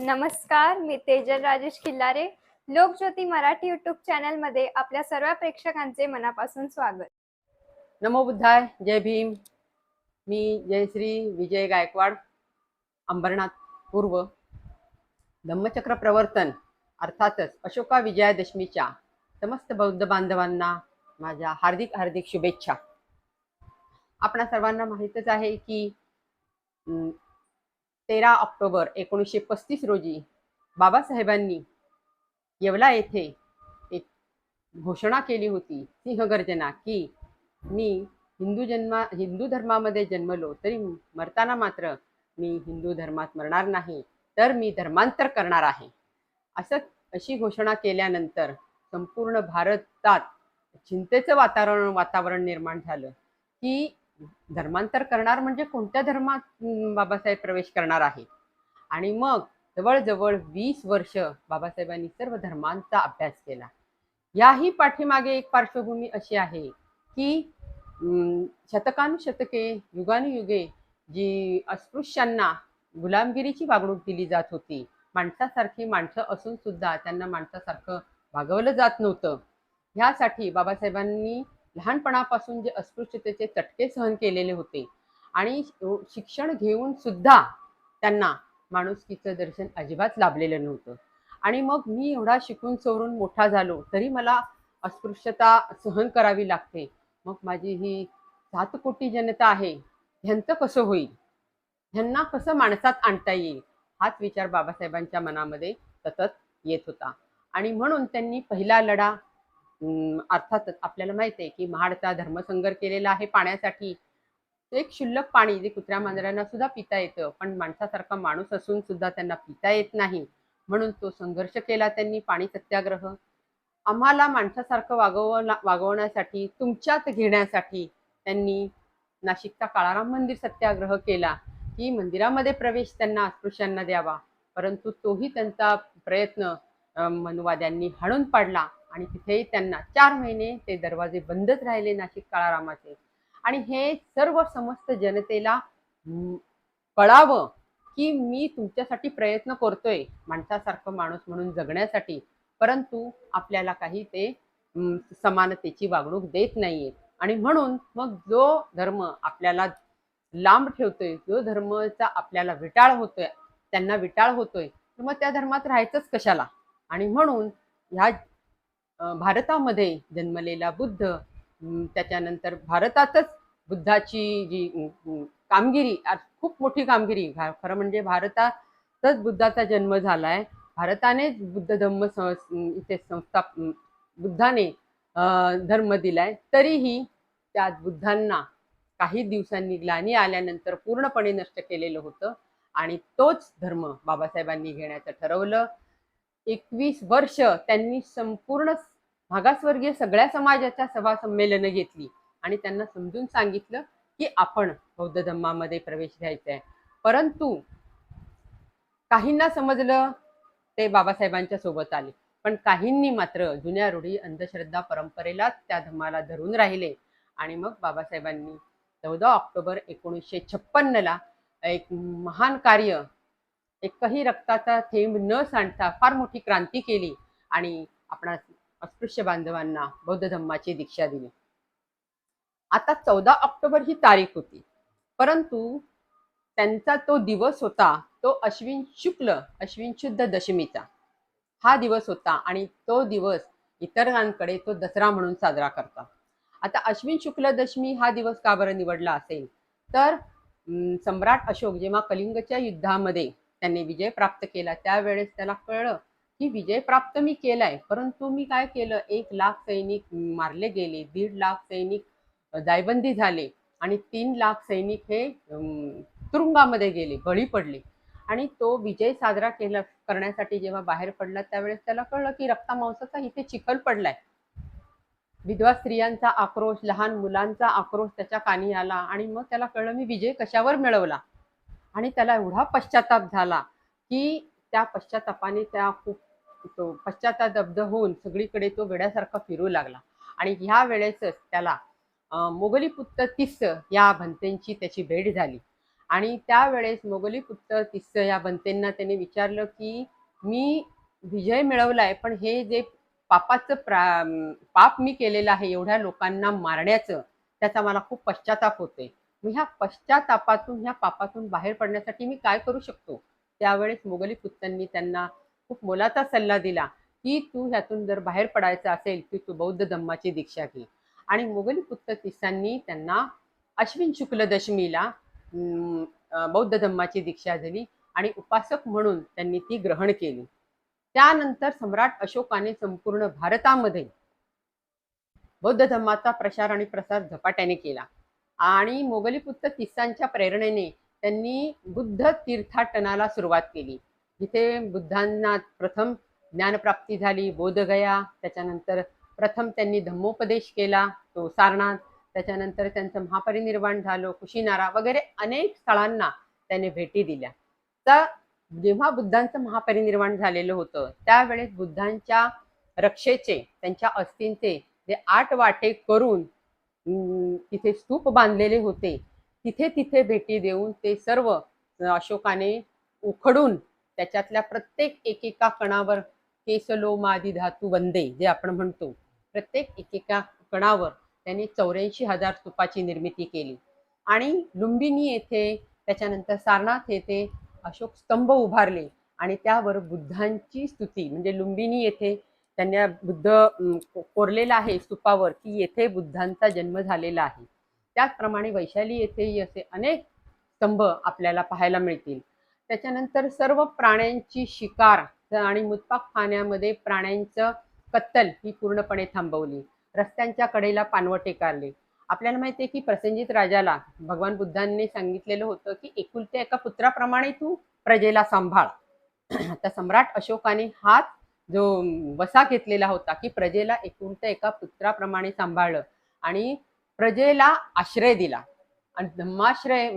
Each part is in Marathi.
नमस्कार, मी तेजल राजेश खिल्लारे. लोकज्योती मराठी यूट्यूब चॅनलमध्ये आपल्या सर्व प्रेक्षकांचे मनापासून स्वागत. नमो बुद्धाय. जय भीम. मी जयश्री विजय गायकवाड, अंबरनाथ पूर्व. धम्मचक्र प्रवर्तन अर्थातच अशोका विजयादशमीच्या समस्त बौद्ध बांधवांना माझ्या हार्दिक हार्दिक शुभेच्छा. आपणा सर्वांना माहीतच आहे की 13 ऑक्टोबर 1935 रोजी बाबासाहेबांनी येवला येथे एक घोषणा केली होती, सिंहगर्जना, की मी हिंदू धर्मामध्ये जन्मलो तरी मरताना मात्र मी हिंदू धर्मात मरणार नाही, तर मी धर्मांतर करणार आहे. अशी घोषणा केल्यानंतर संपूर्ण भारतात चिंतेचं वातावरण निर्माण झालं की धर्मांतर करणार म्हणजे कोणत्या धर्मात बाबासाहेब प्रवेश करणार आहे. आणि मग जवळजवळ 20 वर्ष बाबासाहेबांनी सर्व धर्मांचा अभ्यास केला. याही पाठीमागे एक पार्श्वभूमी अशी आहे की शतकानुशतके युगानुयुगे जी अस्पृश्यांना गुलामगिरीची वागणूक दिली जात होती, माणसासारखी माणसं असून सुद्धा त्यांना माणसासारखं वागवलं जात नव्हतं. ह्यासाठी बाबासाहेबांनी लहानपणापासून जे अस्पृश्यतेचे चटके सहन केलेले होते आणि शिक्षण घेऊन सुद्धा त्यांना माणुसकीचं दर्शन अजिबात लाभलेलं नव्हतं. आणि मग मी एवढा शिकून सवरून मोठा झालो तरी मला अस्पृश्यता सहन करावी लागते. मग माझी ही 7 कोटी जनता आहे, ह्यांचं कसं होईल, ह्यांना कसं माणसात आणता येईल, हाच विचार बाबासाहेबांच्या मनामध्ये सतत येत होता. आणि म्हणून त्यांनी पहिला लढा, अर्थातच आपल्याला माहिती आहे की महाडचा धर्मसंगर केलेला आहे पाण्यासाठी. एक क्षुल्लक पाणी जे कुत्र्या मांजरांना सुद्धा पिता येतं, पण माणसासारखा माणूस असून सुद्धा त्यांना पिता येत नाही, म्हणून तो संघर्ष केला त्यांनी, पाणी सत्याग्रह. आम्हाला माणसासारखं वागवण्यासाठी, तुमच्यात घेण्यासाठी त्यांनी नाशिकचा काळाराम मंदिर सत्याग्रह केला की मंदिरामध्ये प्रवेश त्यांना अस्पृश्यांना द्यावा. परंतु तोही त्यांचा प्रयत्न मनुवाद्यांनी हाणून पाडला आणि तिथेही त्यांना 4 महिने ते दरवाजे बंदच राहिले नाशिक काळारामाचे. आणि हे सर्व समस्त जनतेला कळावं की मी तुमच्यासाठी प्रयत्न करतोय माणसासारखं माणूस म्हणून जगण्यासाठी, परंतु आपल्याला काही ते समानतेची वागणूक देत नाहीये. आणि म्हणून मग जो धर्म आपल्याला लांब ठेवतोय, जो धर्माचा आपल्याला विटाळ होतोय, त्यांना विटाळ होतोय, तर मग त्या धर्मात राहायचंच कशाला. आणि म्हणून ह्या भारतामध्ये जन्मलेला बुद्ध, त्याच्यानंतर भारतातच बुद्धाची जी कामगिरी, खूप मोठी कामगिरी, खरं म्हणजे भारतातच बुद्धाचा जन्म झालाय, भारतानेच बुद्ध धम्म इथे बुद्धाने धर्म दिलाय, तरीही त्या बुद्धांना काही दिवसांनी ग्लानी आल्यानंतर पूर्णपणे नष्ट केलेलं होतं. आणि तोच धर्म बाबासाहेबांनी घेण्याचं ठरवलं. 21 वर्ष त्यांनी संपूर्ण मागासवर्गीय सगळ्या समाजाच्या सभा संमेलनं घेतली आणि त्यांना समजून सांगितलं की आपण बौद्ध धम्मामध्ये प्रवेश घ्यायचा आहे. परंतु काहींना समजलं, ते बाबासाहेबांच्या सोबत आले, पण काहींनी मात्र जुन्या रूढी, अंधश्रद्धा, परंपरेलाच त्या धम्माला धरून राहिले. आणि मग बाबासाहेबांनी 14 ऑक्टोबर 1956 एक महान कार्य, एकही रक्ताचा थेंब न सांडता फार मोठी क्रांती केली आणि आपणा अस्पृश्य बांधवांना बौद्ध धम्माची दीक्षा दिली. आता 14 ऑक्टोबर ही तारीख होती, परंतु त्यांचा तो दिवस होता तो अश्विन शुद्ध दशमीचा हा दिवस होता. आणि तो दिवस इतरांकडे तो दसरा म्हणून साजरा करतात. आता अश्विन शुक्ल दशमी हा दिवस का बरं निवडला असेल, तर सम्राट अशोक जेव्हा कलिंगच्या युद्धामध्ये त्यांनी विजय प्राप्त केला, त्यावेळेस त्याला कळलं की विजय प्राप्त मी केलाय, परंतु मी काय केलं, 1 लाख सैनिक मारले गेले, 1.5 लाख सैनिक जायबंदी झाले आणि 3 लाख सैनिक हे तुरुंगामध्ये गेले, बळी पडले. आणि तो विजय साजरा करण्यासाठी जेव्हा बाहेर पडला, त्यावेळेस त्याला कळलं की रक्तामांसाचा इथे चिखल पडलाय. विधवा स्त्रियांचा आक्रोश, लहान मुलांचा आक्रोश त्याच्या कानी आला. आणि मग त्याला कळलं मी विजय कशावर मिळवला. आणि त्याला एवढा पश्चाताप झाला की त्या पश्चातापाने तो पश्चाताप होऊन सगळीकडे तो वेड्यासारखा फिरू लागला. आणि ह्या वेळेसच त्याला मोगली पुत्र तिस्स या भंतेंची त्याची भेट झाली. आणि त्यावेळेस मोगलीपुत्र तिस्स या बनतेंना त्यांनी विचारलं की मी विजय मिळवलाय, पण हे जे पाप मी केलेलं आहे एवढ्या लोकांना मारण्याचं, त्याचा मला खूप पश्चाताप होतोय. मग ह्या पश्चातापातून, ह्या पापातून बाहेर पडण्यासाठी मी काय करू शकतो? त्यावेळेस मोगलीपुत्रांनी त्यांना खूप मोलाचा सल्ला दिला की तू ह्यातून जर बाहेर पडायचं असेल की तू बौद्ध धम्माची दीक्षा घे. आणि मोगलीपुत्र तिस्सांनी त्यांना अश्विन शुक्ल दशमीला बौद्ध धम्माची दीक्षा दिली आणि उपासक म्हणून त्यांनी ती ग्रहण केली. त्यानंतर सम्राट अशोकाने संपूर्ण भारतामध्ये बौद्ध धर्माचा प्रचार आणि प्रसार झपाट्याने केला. आणि मोगलीपुत्र तिस्सांच्या प्रेरणेने त्यांनी बुद्ध तीर्थाटनाला सुरुवात केली, जिथे बुद्धांना प्रथम ज्ञानप्राप्ती झाली, बोधगया. त्याच्यानंतर प्रथम त्यांनी धम्मोपदेश केला, तो सारनाथ. त्याच्यानंतर त्यांचं महापरिनिर्वाण झालं, कुशीनारा वगैरे अनेक स्थळांना त्याने भेटी दिल्या. तर जेव्हा बुद्धांचं महापरिनिर्वाण झालेलं होतं त्यावेळेस बुद्धांच्या रक्षेचे, त्यांच्या अस्थींचे जे 8 वाटे करून तिथे स्तूप बांधलेले होते, तिथे तिथे भेटी देऊन ते सर्व अशोकाने उखडून त्याच्यातल्या प्रत्येक एकेका कणावर केसलोमादी धातू वंदे जे आपण म्हणतो, प्रत्येक एकेका कणावर त्यांनी 84,000 स्तूपाची निर्मिती केली. आणि लुंबिनी येथे, त्याच्यानंतर सारनाथ येथे अशोक स्तंभ उभारले आणि त्यावर बुद्धांची स्तुती, म्हणजे लुंबिनी येथे त्यांनी बुद्ध कोरलेला आहे स्तूपावर की येथे बुद्धांचा जन्म झालेला आहे. त्याचप्रमाणे वैशाली येथेही असे अनेक स्तंभ आपल्याला पाहायला मिळतील. त्याच्यानंतर सर्व प्राण्यांची शिकार आणि मुत्पाकखान्यामध्ये प्राण्यांचं कत्तल ही पूर्णपणे थांबवली. रस्त्यांच्या कडेला पानवटे काढले. आपल्याला माहिती आहे की प्रसेनजित राजाला भगवान बुद्धांनी सांगितलेलं होतं की एकुलत्या एका पुत्राप्रमाणे तू प्रजेला सांभाळ. तर सम्राट अशोकाने हाच जो वसा घेतलेला होता की प्रजेला एकुलत्या एका पुत्राप्रमाणे सांभाळलं आणि प्रजेला आश्रय दिला. आणि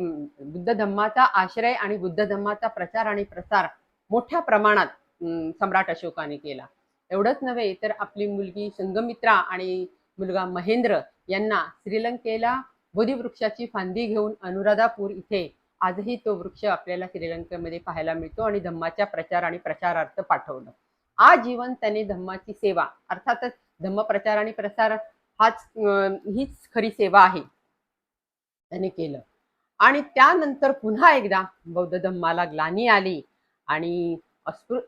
बुद्ध धम्माचा आश्रय आणि बुद्ध धम्माचा प्रचार आणि प्रसार मोठ्या प्रमाणात सम्राट अशोकाने केला. एवढंच नव्हे तर आपली मुलगी संघमित्रा आणि मुलगा महेंद्र यांना श्रीलंकेला बोधिवृक्षाची फांदी घेऊन अनुराधापूर इथे आजही तो वृक्ष आपल्याला श्रीलंकेमध्ये पाहायला मिळतो आणि धम्माच्या प्रचार आणि प्रसारार्थ पाठवलं. आजीवन त्याने धम्माची सेवा, अर्थातच धम्म प्रचार आणि प्रसार हीच खरी सेवा आहे, त्याने केलं. आणि त्यानंतर पुन्हा एकदा बौद्ध धम्माला ग्लानी आली आणि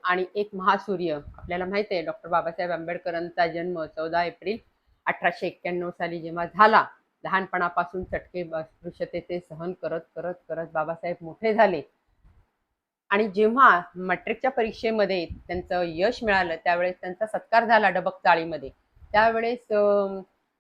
आणि एक महासूर्य, आपल्याला माहिती आहे डॉक्टर बाबासाहेब आंबेडकरांचा जन्म 14 एप्रिल 1891 साली जेव्हा झाला, लहानपणापासून चटके अस्पृश्यतेचे सहन करत करत करत बाबासाहेब मोठे झाले. आणि जेव्हा मॅट्रिकच्या परीक्षेमध्ये त्यांचं यश मिळालं त्यावेळेस त्यांचा सत्कार झाला डबक चाळीमध्ये. त्यावेळेस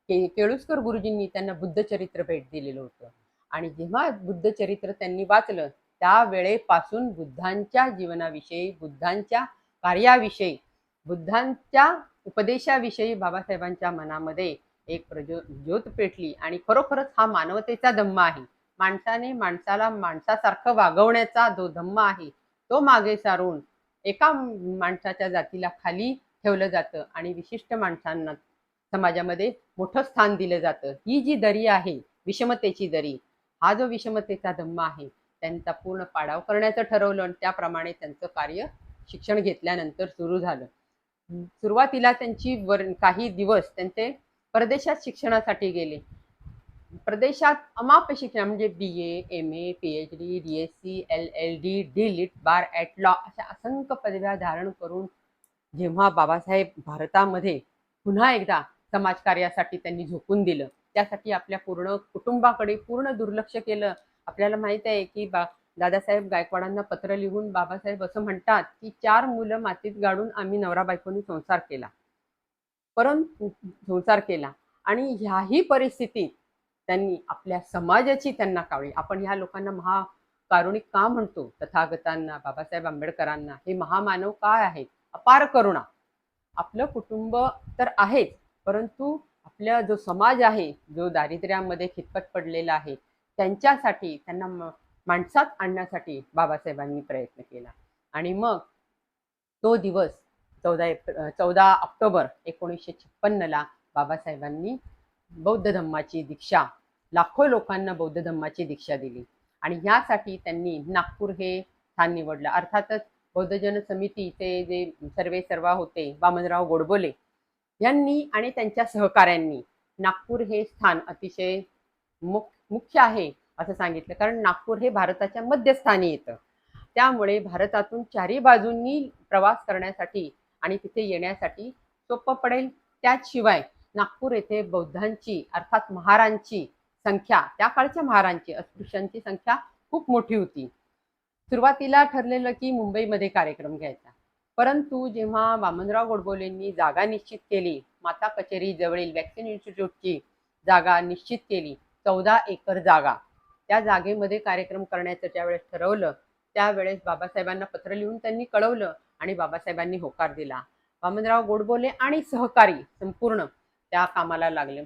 केळुस्कर गुरुजींनी त्यांना बुद्धचरित्र भेट दिलेलं होतं. आणि जेव्हा बुद्धचरित्र त्यांनी वाचलं त्यावेळेपासून बुद्धांच्या जीवनाविषयी, बुद्धांच्या कार्याविषयी, बुद्धांच्या उपदेशाविषयी बाबासाहेबांच्या मनामध्ये एक ज्योत पेटली. आणि खरोखरच हा मानवतेचा धम्म आहे. माणसाने माणसाला माणसासारखं वागवण्याचा जो धम्म आहे तो मागे सारून एका माणसाच्या जातीला खाली ठेवलं जातं आणि विशिष्ट माणसांना समाजामध्ये मोठं स्थान दिलं जातं. ही जी दरी आहे, विषमतेची दरी, हा जो विषमतेचा धम्म आहे त्यांचा पूर्ण पाडाव करण्याचं ठरवलं आणि त्याप्रमाणे त्यांचं कार्य शिक्षण घेतल्यानंतर सुरू झालं. सुरुवातीला त्यांची काही दिवस त्यांचे परदेशात शिक्षणासाठी गेले. प्रदेशात अमाप शिक्षण म्हणजे BA, MA, PhD, DSc, LLD, DLiT, bar at law अशा असंख्य पदव्या धारण करून जेव्हा बाबासाहेब भारतामध्ये पुन्हा एकदा समाजकार्यासाठी त्यांनी झोकून दिलं, त्यासाठी आपल्या पूर्ण कुटुंबाकडे पूर्ण दुर्लक्ष केलं. आपल्याला माहित आहे की दादासाहेब गायकवाडांना पत्र लिहून बाबासाहेब असं म्हणतात की 4 मुलं मातीत गाडून आम्ही नवरा बायकोनी संसार केला. आणि ह्याही परिस्थितीत त्यांनी आपल्या समाजाची त्यांना कावळी, आपण ह्या लोकांना महाकारुणिक का म्हणतो, तथागतांना, बाबासाहेब आंबेडकरांना हे महामानव काय आहेत, अपार करुणा. आपलं कुटुंब तर आहेच, परंतु आपला जो समाज आहे, जो दारिद्र्यामध्ये खितपत पडलेला आहे, त्यांच्यासाठी त्यांना माणसात आणण्यासाठी बाबासाहेबांनी प्रयत्न केला. आणि मग तो दिवस 14 ऑक्टोबर 1956ला बाबासाहेबांनी बौद्ध धम्माची दीक्षा, लाखो लोकांना बौद्ध धम्माची दीक्षा दिली. आणि ह्यासाठी त्यांनी नागपूर हे स्थान निवडलं. अर्थातच बौद्धजन समितीचे जे सर्वे सर्वा होते वामनराव गोडबोले यांनी आणि त्यांच्या सहकाऱ्यांनी नागपूर हे स्थान अतिशय मुख्य आहे असं सांगितलं, कारण नागपूर हे भारताच्या मध्यस्थानी येतं. त्यामुळे भारतातून चारही बाजूंनी प्रवास करण्यासाठी आणि तिथे येण्यासाठी सोपं पडेल. त्याशिवाय नागपूर येथे बौद्धांची अर्थात महारांची संख्या, त्या काळच्या महारांची, अस्पृश्यांची संख्या खूप मोठी होती. सुरुवातीला ठरलेलं की मुंबईमध्ये कार्यक्रम घ्यायचा, परंतु जेव्हा वामनराव गोडबोलेंनी जागा निश्चित केली, माता कचेरी जवळील वॅक्सिन इन्स्टिट्यूटची जागा निश्चित केली, 14 एकर जागा, त्या जागेमध्ये कार्यक्रम करण्याचं ज्यावेळेस ठरवलं त्यावेळेस बाबासाहेबांना पत्र लिहून त्यांनी कळवलं आणि बाबासाहेबांनी होकार दिला. वामनराव गोडबोले आणि सहकारी संपूर्ण त्या कामाला लागले.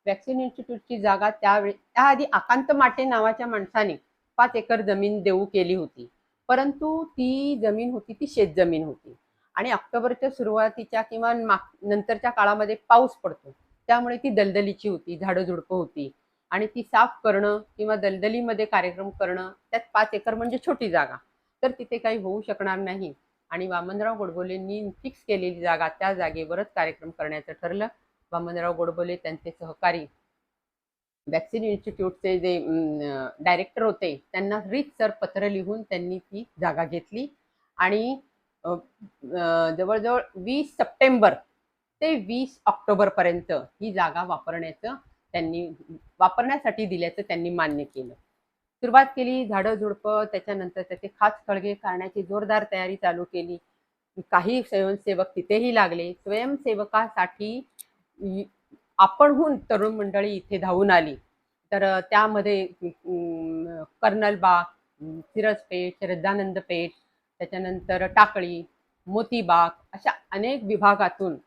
वॅक्सिन इन्स्टिट्यूटची जागा त्याआधी आकांत माटे नावाच्या माणसाने 5 एकर जमीन देऊ केली होती, परंतु ती जमीन होती ती शेतजमीन होती आणि ऑक्टोबरच्या सुरुवातीच्या किंवा नंतरच्या काळामध्ये पाऊस पडतो, त्यामुळे ती दलदलीची होती, झाडं झुडपं होती आणि ती साफ करणं किंवा दलदलीमध्ये कार्यक्रम करणं, त्यात 5 एकर म्हणजे छोटी जागा, तर तिथे काही होऊ शकणार नाही. आणि वामनराव गोडबोलेंनी फिक्स केलेली जागा, त्या जागेवरच कार्यक्रम करण्याचं ठरलं. वामनराव गोडबोले, त्यांचे सहकारी वॅक्सिन इन्स्टिट्यूटचे जे डायरेक्टर होते त्यांना रीतसर पत्र लिहून त्यांनी ती जागा घेतली आणि जवळजवळ 20 सप्टेंबर ते 20 ऑक्टोबरपर्यंत ही जागा वापरण्यासाठी दिल्याचं त्यांनी मान्य केलं. सुरुवात केली, झाडं झुडपं, त्याच्यानंतर त्याचे खाच खळगे करण्याची जोरदार तयारी चालू केली. काही स्वयंसेवक तिथेही लागले. स्वयंसेवकासाठी आपणहून तरुण मंडळी इथे धावून आली. तर त्यामध्ये कर्नल बाग, सिरसपेठ, श्रद्धानंद पेठ, त्याच्यानंतर टाकळी, मोतीबाग अशा अनेक विभागातून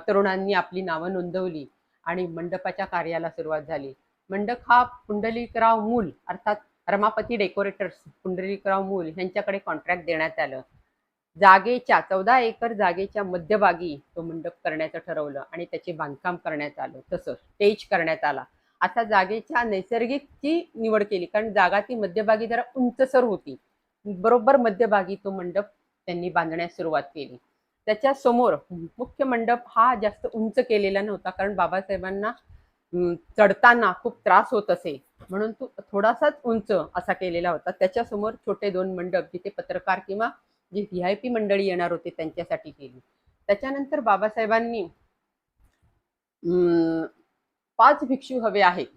तरुणांनी आपली नावं नोंदवली आणि मंडपाच्या कार्याला सुरुवात झाली. मंडप हा पुंडलिकराव मूल अर्थात रमापती डेकोरेटर्स पुंडलिकराव मूल यांच्याकडे कॉन्ट्रॅक्ट देण्यात आलं. जागेच्या 14 एकर जागेच्या मध्यभागी तो मंडप करण्याचं ठरवलं आणि त्याचे बांधकाम करण्यात आलं. तसं स्टेज करण्यात आला. आता जागेच्या नैसर्गिकची निवड केली, कारण जागा ती मध्यभागी जरा उंचसर होती. बरोबर मध्यभागी तो मंडप त्यांनी बांधण्यास सुरुवात केली. त्याच्या समोर मुख्य मंडप हा जास्त उंच केलेला नव्हता, कारण बाबासाहेबांना चढताना खूप त्रास होत असे, म्हणून तो थोडासाच उंच असा केलेला होता. त्याच्यासमोर छोटे 2 मंडप, जिथे पत्रकार किंवा जी VIP मंडळी येणार होती त्यांच्यासाठी केली. त्याच्यानंतर बाबासाहेबांनी 5 भिक्षू हवे आहेत,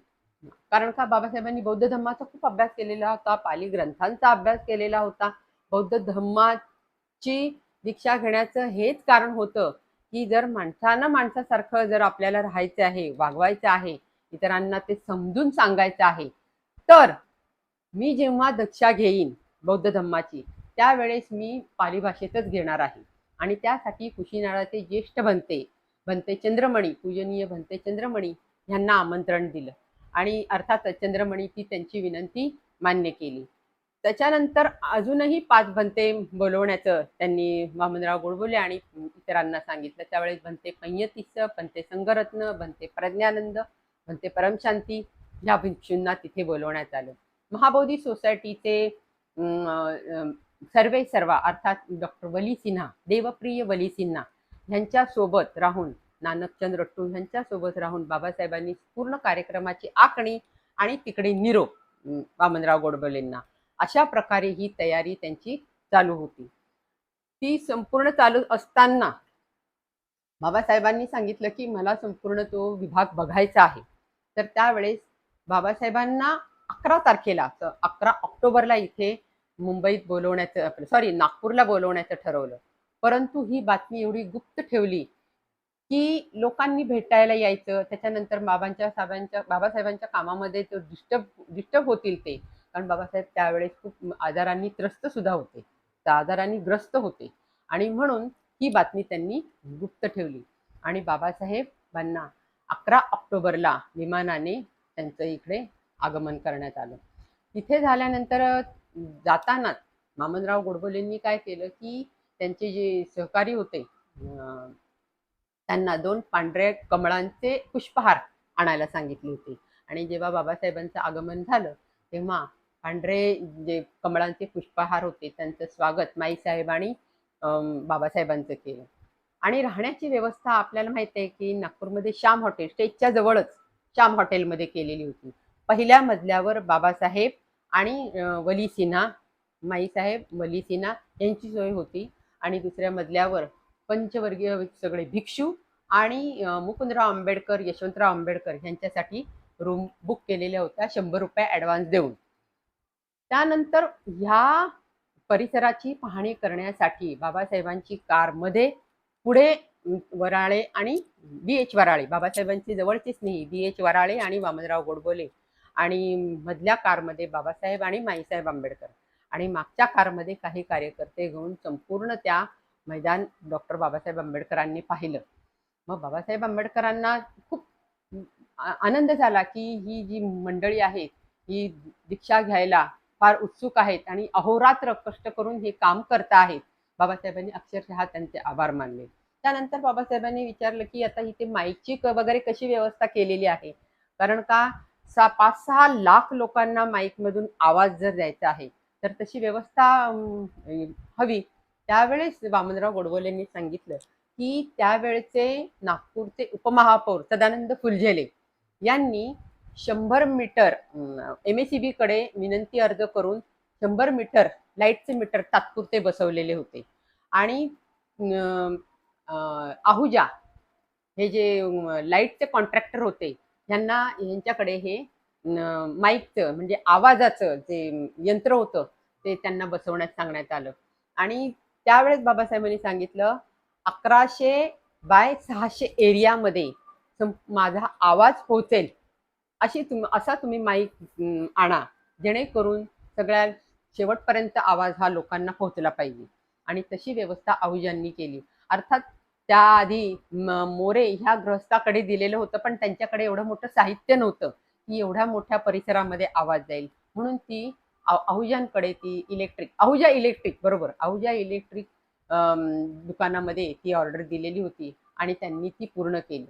कारण का बाबासाहेबांनी बौद्ध धम्माचा खूप अभ्यास केलेला होता, पाली ग्रंथांचा अभ्यास केलेला होता. बौद्ध धम्माची दीक्षा घेण्याचं हेच कारण होतं की जर माणसासारखं जर आपल्याला राहायचं आहे, वागवायचं आहे, इतरांना ते समजून सांगायचं आहे, तर मी जेव्हा दीक्षा घेईन बौद्ध धम्माची त्यावेळेस मी पाली भाषेतच घेणार आहे. आणि त्यासाठी कुशीनाळाचे ज्येष्ठ भंते चंद्रमणी, पूजनीय भंते चंद्रमणी यांना आमंत्रण दिलं आणि अर्थातच चंद्रमणी ती त्यांची विनंती मान्य केली. त्याच्यानंतर अजूनही 5 भंते बोलवण्याचं त्यांनी वामनराव गोडबोले आणि इतरांना सांगितलं. त्यावेळेस भंते पैयतीस्स, भंते संघरत्न, भंते प्रज्ञानंद, भंते परमशांती या भिक्षूंना तिथे बोलवण्यात आलं. महाबोधी सोसायटीचे सर्वे सर्वा अर्थात डॉक्टर वली सिन्हा, देवप्रिय वली सिन्हा यांच्यासोबत राहून, नानकचंद रट्टू यांच्यासोबत राहून बाबासाहेबांनी पूर्ण कार्यक्रमाची आखणी आणि तिकडे निरोप वामनराव गोडबोलेंना, अशा प्रकारे ही तयारी त्यांची चालू होती. ती संपूर्ण चालू असताना बाबासाहेबांनी सांगितलं की मला संपूर्ण तो विभाग बघायचा आहे. तर त्यावेळेस बाबासाहेबांना 11 तारखेला 11 ऑक्टोबरला इथे मुंबईत नागपूरला बोलवण्याचं ठरवलं, परंतु ही बातमी एवढी गुप्त ठेवली की लोकांनी भेटायला यायचं. त्याच्यानंतर बाबासाहेबांच्या कामामध्ये तो डिस्टर्ब होतील ते, कारण बाबासाहेब त्यावेळेस खूप आजारांनी ग्रस्त होते आणि म्हणून ही बातमी त्यांनी गुप्त ठेवली. आणि बाबासाहेबांना 11 ऑक्टोबरला विमानाने त्यांचं इकडे आगमन करण्यात आलं. तिथे झाल्यानंतर जातानाच वामनराव गोडबोलेंनी काय केलं की त्यांचे जे सहकारी होते त्यांना 2 पांढऱ्या कमळांचे पुष्पहार आणायला सांगितले होते. आणि जेव्हा बाबासाहेबांचं आगमन झालं तेव्हा पांढरे जे कमळांचे पुष्पहार होते त्यांचं स्वागत माईसाहेब आणि बाबासाहेबांचं केलं. आणि राहण्याची व्यवस्था आपल्याला माहित आहे की नागपूरमध्ये श्याम हॉटेल स्टेजच्या जवळच श्याम हॉटेलमध्ये केलेली होती. पहिल्या मजल्यावर बाबासाहेब आणि वली सिन्हा माईसाहेब वली सिन्हा यांची सोय होती आणि दुसऱ्या मजल्यावर पंचवर्गीय सगळे भिक्षू आणि मुकुंदराव आंबेडकर यशवंतराव आंबेडकर यांच्यासाठी रूम बुक केलेल्या होत्या 100 रुपये ॲडव्हान्स देऊन. त्यानंतर ह्या परिसराची पाहणी करण्यासाठी बाबासाहेबांची कारमध्ये पुढे वराळे आणि बी एच वराळे बाबासाहेबांची जवळची स्नेही बी एच वराळे आणि वामनराव गोडबोले आणि मधल्या कारमध्ये बाबासाहेब आणि माईसाहेब आंबेडकर आणि मागच्या कारमध्ये काही कार्यकर्ते घेऊन संपूर्ण त्या मैदान डॉक्टर बाबासाहेब आंबेडकरांनी पाहिलं. मग बाबासाहेब आंबेडकरांना खूप आनंद झाला की ही जी मंडळी आहे ही दीक्षा घ्यायला फार उत्सुक आहेत आणि अहोरात्र कष्ट करून हे काम करत आहेत. बाबासाहेबांनी अक्षरशः त्यांचे आभार मानले. त्यानंतर बाबासाहेबांनी विचारलं की आता इथे माईकची वगैरे कशी व्यवस्था केलेली आहे, कारण का 5-6 लाख लोकांना माईकमधून आवाज जर द्यायचा आहे तर तशी व्यवस्था हवी. त्यावेळेस वामनराव गोडबोलेंनी सांगितलं की त्यावेळचे नागपूरचे उपमहापौर सदानंद फुलझेले यांनी 100 मीटर MACB कडे विनंती अर्ज करून 100 मीटर लाईटचे मीटर तात्पुरते बसवलेले होते आणि आहुजा हे जे लाईटचे कॉन्ट्रॅक्टर होते यांच्याकडे हे माईकचं म्हणजे आवाजाचं जे यंत्र होतं ते त्यांना बसवण्यास सांगण्यात आलं. आणि त्यावेळेस बाबासाहेबांनी सांगितलं 1100 बाय 600 एरियामध्ये माझा आवाज पोहोचेल असा तुम्ही माईक आणा जेणेकरून सगळ्या शेवटपर्यंत आवाज हा लोकांना पोहोचला पाहिजे. आणि तशी व्यवस्था आहुजांनी केली. अर्थात त्याआधी मोरे ह्या गृहस्थाकडे दिलेलं होतं पण त्यांच्याकडे एवढं मोठं साहित्य नव्हतं की एवढ्या मोठ्या परिसरामध्ये आवाज जाईल, म्हणून ती आहुजांकडे ती आहुजा इलेक्ट्रिक दुकानामध्ये ती ऑर्डर दिलेली होती आणि त्यांनी ती पूर्ण केली.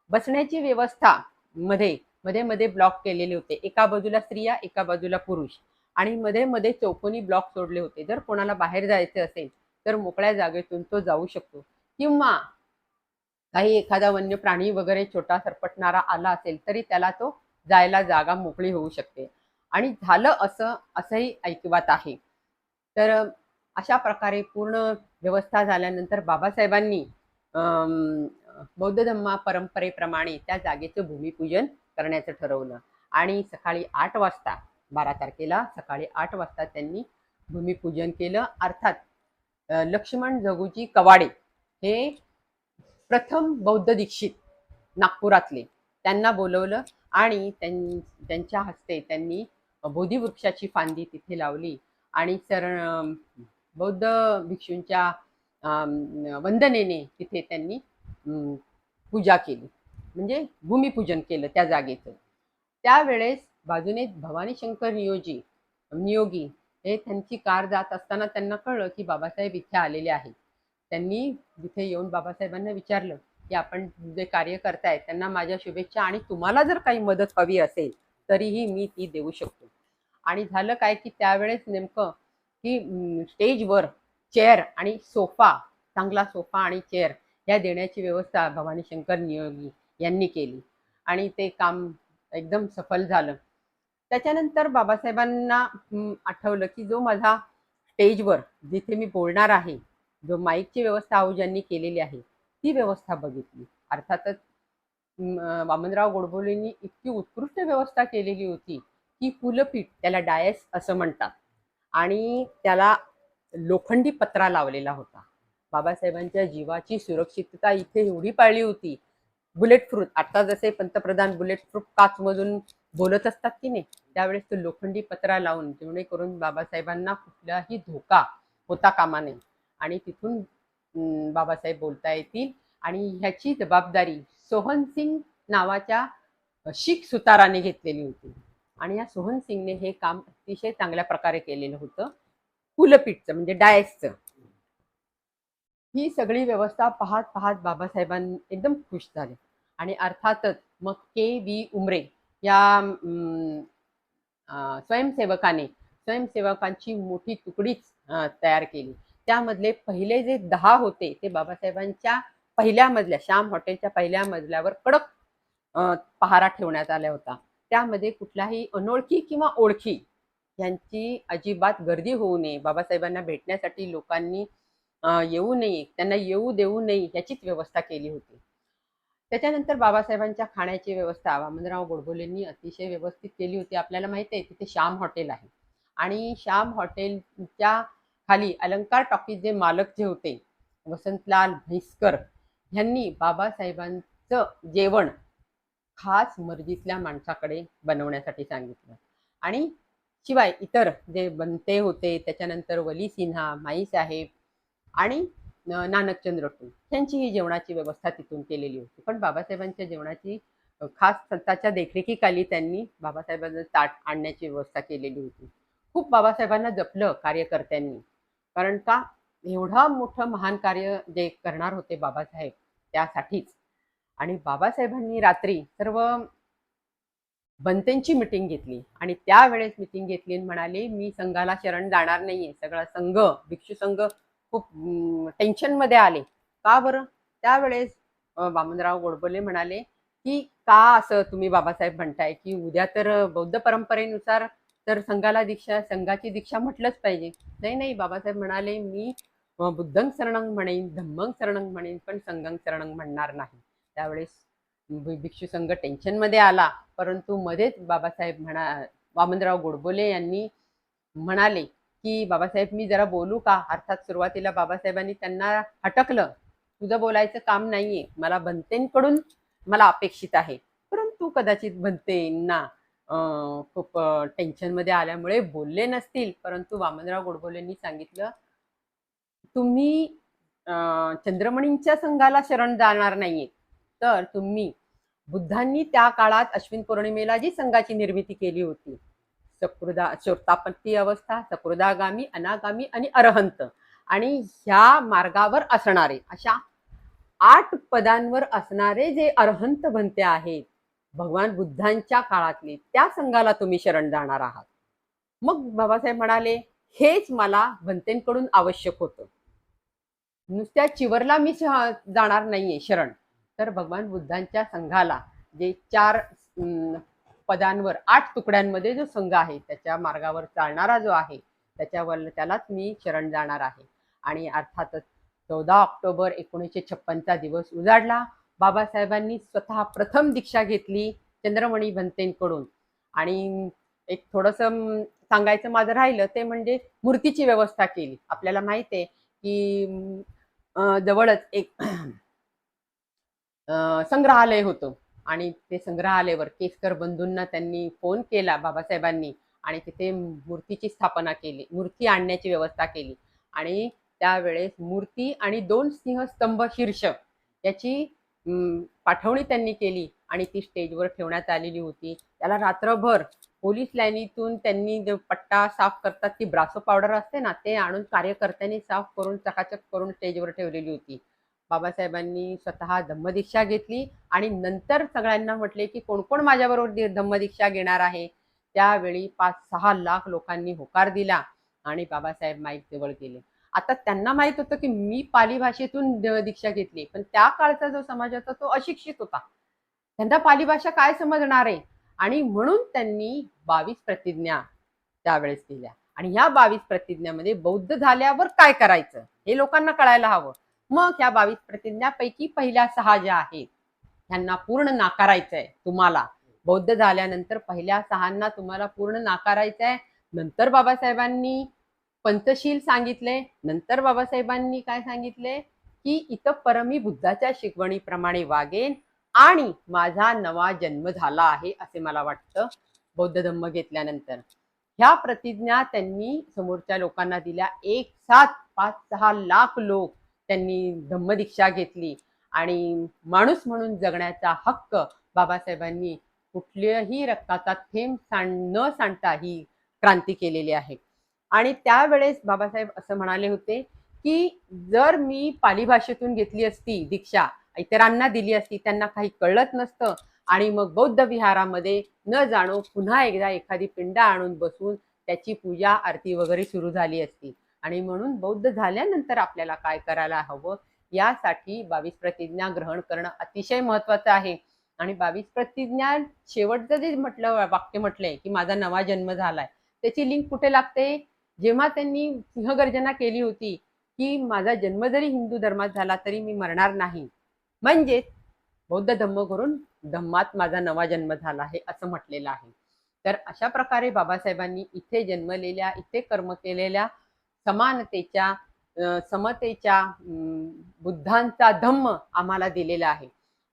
बसण्याची व्यवस्था मध्ये मध्ये ब्लॉक केलेले होते. एका बाजूला स्त्रिया एका बाजूला पुरुष आणि मध्ये मध्ये चौकोनी ब्लॉक सोडले होते. जर कोणाला बाहेर जायचे असेल तर मोकळ्या जागेतून तो जाऊ शकतो किंवा काही एखादा वन्य प्राणी वगैरे छोटा सरपटणारा आला असेल तरी त्याला तो जायला जागा मोकळी होऊ शकते. आणि झालं असंही ऐकिवात आहे. तर अशा प्रकारे पूर्ण व्यवस्था झाल्यानंतर बाबासाहेबांनी बौद्ध धम्मा परंपरेप्रमाणे त्या जागेचं भूमिपूजन करण्याचं ठरवलं आणि सकाळी 8 वाजता 12 तारखेला सकाळी 8 वाजता त्यांनी भूमिपूजन केलं. अर्थात लक्ष्मण जगूजी कवाडे हे प्रथम बौद्ध दीक्षित नागपुरातले त्यांना बोलवलं आणि त्यांच्या हस्ते त्यांनी बोधिवृक्षाची फांदी तिथे लावली आणि बौद्ध भिक्षूंच्या वंदनेने तिथे त्यांनी पूजा केली म्हणजे भूमिपूजन केलं त्या जागेचं. त्यावेळेस बाजूने भवानी शंकर नियोगी हे त्यांची कार जात असताना त्यांना कळलं की बाबासाहेब इथे आलेले आहेत. त्यांनी तिथे येऊन बाबासाहेबांना विचारलं की आपण जे कार्य करताय त्यांना माझ्या शुभेच्छा आणि तुम्हाला जर काही मदत हवी असेल तरीही मी ती देऊ शकतो. आणि झालं काय की त्यावेळेस नेमकं की स्टेजवर चेअर आणि सोफा चांगला सोफा आणि चेअर या देण्याची व्यवस्था भवानी शंकर नियोगी यांनी केली आणि ते काम एकदम सफल झालं. त्याच्यानंतर बाबासाहेबांना आठवलं की जो माझा स्टेजवर जिथे मी बोलणार आहे जो माईकची व्यवस्था आहुजांनी केलेली आहे ती व्यवस्था बघितली. अर्थातच वामनराव गोडबोलेंनी इतकी उत्कृष्ट व्यवस्था केलेली होती की पुलपीठ त्याला डायस असं म्हणतात आणि त्याला लोखंडी पत्रा लावलेला होता. बाबासाहेबांच्या जीवाची सुरक्षितता इथे एवढी पाळली होती. बुलेट प्रूफ आता जसे पंतप्रधान बुलेट प्रूफ काचमधून बोलत असतात की नाही त्यावेळेस तो लोखंडी पत्रा लावून जेणेकरून बाबासाहेबांना कुठलाही धोका होता कामा नये आणि तिथून बाबासाहेब बोलता येतील. आणि ह्याची जबाबदारी सोहन सिंग नावाच्या शीख सुताराने घेतलेली होती आणि या सोहन सिंगने हे काम अतिशय चांगल्या प्रकारे केलेलं होतं पुलपीठचं म्हणजे डायसचं. ही सगळी व्यवस्था पाहत पाहत बाबासाहेबांनी एकदम खुश झाले आणि अर्थातच मग KV उमरे या स्वयंसेवकांची मोठी तुकडीच तयार केली. त्यामधले पहिले जे 10 होते ते बाबासाहेबांच्या पहिल्या मजल्या, श्याम हॉटेलच्या पहिल्या मजल्यावर कडक पहारा ठेवण्यात आला होता. त्यामध्ये कुठलाही अनोळखी किंवा ओळखी यांची अजिबात गर्दी होऊ नये, बाबासाहेबांना भेटण्यासाठी लोकांनी येऊ नये, त्यांना येऊ देऊ नये याचीच व्यवस्था केली होती. त्याच्यानंतर बाबासाहेबांच्या खाण्याची व्यवस्था वामनराव गोडबोलेंनी अतिशय व्यवस्थित केली होती. आपल्याला माहिती आहे तिथे श्याम हॉटेल आहे आणि श्याम हॉटेलच्या खाली अलंकार टॉकीज जे मालक जे होते वसंतलाल म्हैसकर यांनी बाबासाहेबांचं जेवण खास मर्जीतल्या माणसाकडे बनवण्यासाठी सांगितलं. आणि शिवाय इतर जे बनते होते, त्याच्यानंतर वली सिन्हा, माईसाहेब आणि नानकचंद रटू यांची ही जेवणाची व्यवस्था तिथून केलेली होती. पण बाबासाहेबांच्या जेवणाची खास संतांच्या देखरेखीखाली त्यांनी बाबासाहेबांचं ताट आणण्याची व्यवस्था केलेली होती. खूप बाबासाहेबांना जपलं कार्यकर्त्यांनी, कारण का एवढं मोठं महान कार्य जे करणार होते बाबासाहेब त्यासाठीच. आणि बाबासाहेबांनी रात्री सर्व बनतेंची मिटिंग घेतली आणि त्यावेळेस मिटिंग घेतली आणि म्हणाले मी संघाला शरण जाणार नाहीये. सगळा संघ, भिक्षू संघ खूप टेन्शनमध्ये आले. का बरं? त्यावेळेस वामनराव गोडबोले म्हणाले की का असं तुम्ही बाबासाहेब म्हणताय की उद्या तर बौद्ध परंपरेनुसार तर संघाची दीक्षा म्हटलंच पाहिजे. नाही नाही, बाबासाहेब म्हणाले मी बुद्धं शरणं म्हणेन, धम्मं शरणं म्हणेन, पण संघं शरणं म्हणणार नाही. त्यावेळेस भिक्षू संघ टेन्शनमध्ये आला, परंतु मध्येच वामनराव गोडबोले यांनी म्हणाले की बाबासाहेब मी जरा बोलू का? अर्थात सुरुवातीला बाबासाहेबांनी त्यांना हटकलं, तुझं बोलायचं काम नाहीये, मला बनतेंकडून मला अपेक्षित आहे. परंतु कदाचित बनतेंना खूप टेन्शनमध्ये आल्यामुळे बोलले नसतील. परंतु वामनराव गोडबोलेंनी सांगितलं तुम्ही चंद्रमणींच्या संघाला शरण जाणार नाहीये, तर तुम्ही बुद्धांनी त्या काळात अश्विन पौर्णिमेला जी संघाची निर्मिती केली होती, शोतापत्ती अवस्था, सकृदागामी, अनागामी आणि अरहंत, आणि ह्या मार्गावर असणारे अशा 8 पदांवर असणारे जे अरहंत बनते आहेत भगवान बुद्धांच्या काळातले, त्या संघाला तुम्ही शरण जाणार आहात. मग बाबासाहेब म्हणाले हेच मला बनतेंकडून आवश्यक होतं, नुसत्या चिवरला मी जाणार नाहीये शरण. तर भगवान बुद्धांच्या संघाला जे 4 पदांवर 8 तुकड्यांमध्ये जो संघ आहे त्याच्या मार्गावर चालणारा जो आहे त्यालाच मी शरण जाणार आहे. आणि अर्थातच 14 ऑक्टोबर 1956चा दिवस उजाडला. बाबासाहेबांनी स्वतः प्रथम दीक्षा घेतली चंद्रमणी बनतेंकडून. आणि एक थोडंसं सांगायचं माझं राहिलं ते म्हणजे मूर्तीची व्यवस्था केली. आपल्याला माहिती आहे की जवळच एक संग्रहालय होतं आणि ते संग्रहालयावर केसकर बंधूंना त्यांनी फोन केला बाबासाहेबांनी आणि तिथे मूर्तीची स्थापना केली, मूर्ती आणण्याची व्यवस्था केली. आणि त्यावेळेस मूर्ती आणि 2 सिंहस्तंभ शीर्ष याची पाठवणी त्यांनी केली आणि ती स्टेजवर ठेवण्यात आलेली होती. त्याला रात्रभर पोलीस लाईनीतून त्यांनी जो पट्टा साफ करतात ती ब्रासो पावडर असते ना, ते आणून कार्यकर्त्यांनी साफ करून चकाचक करून स्टेजवर ठेवलेली होती. बाबासाहेबांनी स्वतः धम्मदीक्षा घेतली आणि नंतर सगळ्यांना म्हटले की कोण कोण माझ्याबरोबर धम्मदीक्षा घेणार आहे. त्यावेळी 5-6 लाख लोकांनी होकार दिला आणि बाबासाहेब माईक जवळ गेले. आता त्यांना माहित होतं की मी पाली भाषेतून दीक्षा घेतली, पण त्या काळचा जो समाज होता तो अशिक्षित होता, त्यांना पाली भाषा काय समजणार आहे. आणि म्हणून त्यांनी 22 प्रतिज्ञा त्यावेळेस केल्या आणि ह्या 22 प्रतिज्ञामध्ये बौद्ध झाल्यावर काय करायचं हे लोकांना कळायला हवं. मग ह्या 22 प्रतिज्ञापैकी पहिल्या 6 ज्या आहेत ह्यांना पूर्ण नाकारायचंय. तुम्हाला बौद्ध झाल्यानंतर पहिल्या 6 तुम्हाला पूर्ण नाकारायचंय. नंतर बाबासाहेबांनी पंचशील सांगितले. नंतर बाबासाहेबांनी काय सांगितले की इथं परमी बुद्धाच्या शिकवणीप्रमाणे वागेन आणि माझा नवा जन्म झाला आहे असे मला वाटतं बौद्ध धम्म घेतल्यानंतर. ह्या प्रतिज्ञा त्यांनी समोरच्या लोकांना दिल्या. एक साथ 5-6 लाख लोक त्यांनी धम्मदीक्षा घेतली आणि माणूस म्हणून जगण्याचा हक्क बाबासाहेबांनी कुठल्याही रक्ताचा थेंब न सांडता ही क्रांती केलेली आहे. आणि त्यावेळेस बाबासाहेब असं म्हणाले होते की जर मी पाली भाषेतून घेतली असती दीक्षा, इतरांना दिली असती, त्यांना काही कळत नसतं आणि मग बौद्ध विहारामध्ये न जाणो पुन्हा एकदा एखादी पिंड आणून बसून त्याची पूजा आरती वगैरे सुरू झाली असती. आणि म्हणून बौद्ध झाल्यानंतर आपल्याला काय करायला हवं, यासाठी 22 प्रतिज्ञा ग्रहण करणं अतिशय महत्वाचं आहे. आणि 22 प्रतिज्ञा शेवटचं जे वाक्य म्हटलंय की माझा नवा जन्म झालाय, त्याची लिंक कुठे लागते? जेव्हा त्यांनी सिंहगर्जना केली होती की माझा जन्म जरी हिंदू धर्मात झाला तरी मी मरणार नाही, म्हणजे बौद्ध धम्म करून धम्मात माझा नवा जन्म झाला आहे असं म्हटलेलं आहे. तर अशा प्रकारे बाबासाहेबांनी इथे जन्मलेल्या, इथे कर्म केलेल्या समानतेच्या, समतेच्या बुद्धांचा धम्म आम्हाला दिलेला आहे.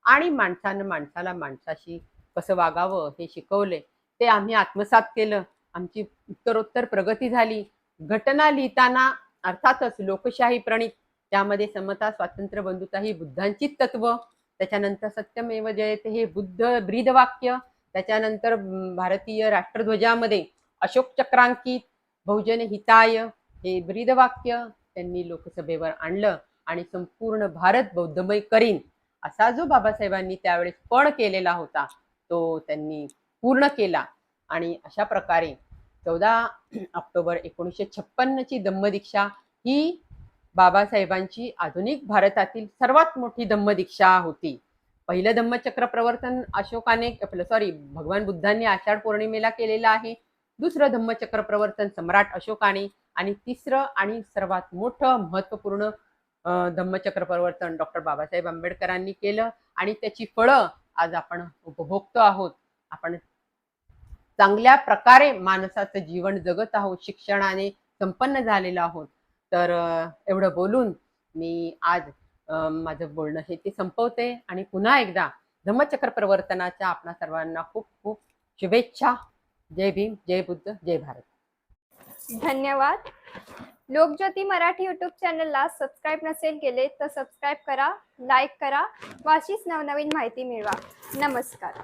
आणि माणसानं माणसाला माणसाशी कसं वागावं हे शिकवले, ते आम्ही आत्मसात केलं. आमची उत्तरोत्तर प्रगती झाली. घटना लिहिताना अर्थातच लोकशाही प्रणित, त्यामध्ये समता, स्वातंत्र्य, बंधुता ही बुद्धांचीच तत्व. त्याच्यानंतर सत्यमेव जयते हे बुद्ध ब्रीदवाक्य. त्याच्यानंतर भारतीय राष्ट्रध्वजामध्ये अशोक चक्रांकित बहुजन हिताय हे ब्रीदवाक्य त्यांनी लोकसभेवर आणलं आणि संपूर्ण भारत बौद्धमय करीन असा जो बाबासाहेबांनी त्यावेळेस पण केलेला होता, तो त्यांनी पूर्ण केला. आणि अशा प्रकारे 14 ऑक्टोबर 1956 ची धम्मदीक्षा ही बाबासाहेबांची आधुनिक भारतातील सर्वात मोठी धम्मदीक्षा होती. पहिलं धम्मचक्र प्रवर्तन भगवान बुद्धांनी आषाढ पौर्णिमेला केलेलं आहे. दुसरं धम्मचक्र प्रवर्तन सम्राट अशोकाने, आणि तिसरं आणि सर्वात मोठं महत्वपूर्ण धम्मचक्र प्रवर्तन डॉक्टर बाबासाहेब आंबेडकरांनी केलं. आणि त्याची फळं आज आपण उपभोगतो आहोत. आपण चांगल्या प्रकारे माणसाचं जीवन जगत आहोत, शिक्षणाने संपन्न झालेलो आहोत. तर एवढं बोलून मी आज माझं बोलणं हे ते संपवते आणि पुन्हा एकदा धम्मचक्र प्रवर्तनाच्या आपणा सर्वांना खूप खूप शुभेच्छा. जय भीम, जय बुद्ध, जय भारत. धन्यवाद. लोकज्योती मराठी यूट्यूब चॅनलला सबस्क्राईब नसेल केले तर सबस्क्राईब करा, लाईक करा व अशीच नवनवीन माहिती मिळवा. नमस्कार.